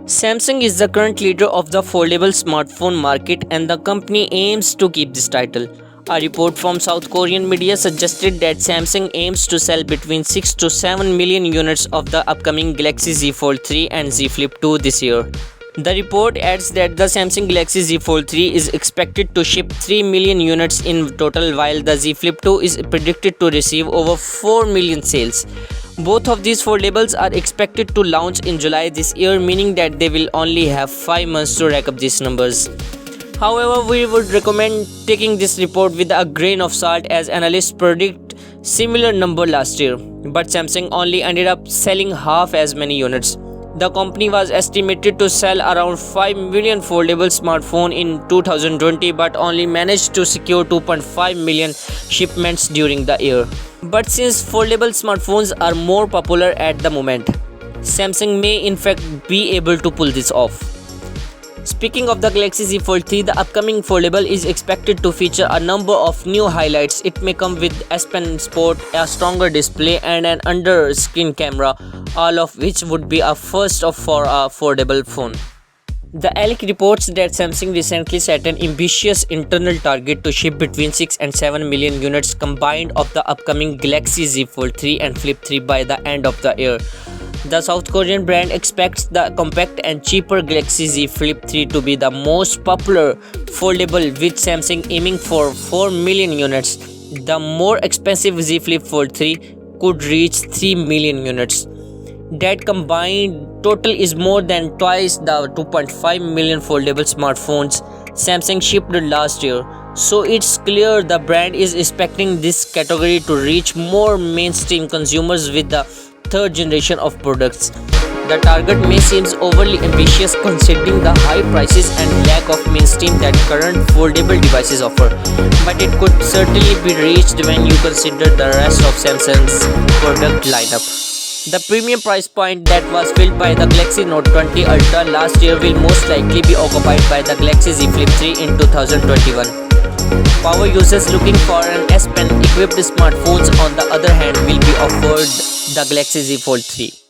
Samsung is the current leader of the foldable smartphone market and the company aims to keep this title. A report from South Korean media suggested that Samsung aims to sell between 6 to 7 million units of the upcoming Galaxy Z Fold 3 and Z Flip 2 this year. The report adds that the Samsung Galaxy Z Fold 3 is expected to ship 3 million units in total, while the Z Flip 2 is predicted to receive over 4 million sales. Both of these foldables are expected to launch in July this year, meaning that they will only have 5 months to rack up these numbers. However, we would recommend taking this report with a grain of salt, as analysts predict similar number last year, but Samsung only ended up selling half as many units. The company was estimated to sell around 5 million foldable smartphones in 2020 but only managed to secure 2.5 million shipments during the year. But since foldable smartphones are more popular at the moment, Samsung may in fact be able to pull this off. Speaking of the Galaxy Z Fold 3, the upcoming foldable is expected to feature a number of new highlights. It may come with S Pen Sport, a stronger display and an under-screen camera, all of which would be a first for a foldable phone. The ALEC reports that Samsung recently set an ambitious internal target to ship between 6 and 7 million units combined of the upcoming Galaxy Z Fold 3 and Flip 3 by the end of the year. The South Korean brand expects the compact and cheaper Galaxy Z Flip 3 to be the most popular foldable, with Samsung aiming for 4 million units. The more expensive Z Flip Fold 3 could reach 3 million units. That combined total is more than twice the 2.5 million foldable smartphones Samsung shipped last year. So it's clear the brand is expecting this category to reach more mainstream consumers with the third generation of products. The target may seem overly ambitious considering the high prices and lack of mainstream that current foldable devices offer, but it could certainly be reached when you consider the rest of Samsung's product lineup. The premium price point that was filled by the Galaxy Note 20 Ultra last year will most likely be occupied by the Galaxy Z Flip 3 in 2021. Power users looking for an S Pen equipped smartphones, on the other hand, will be offered the Galaxy Z Fold 3.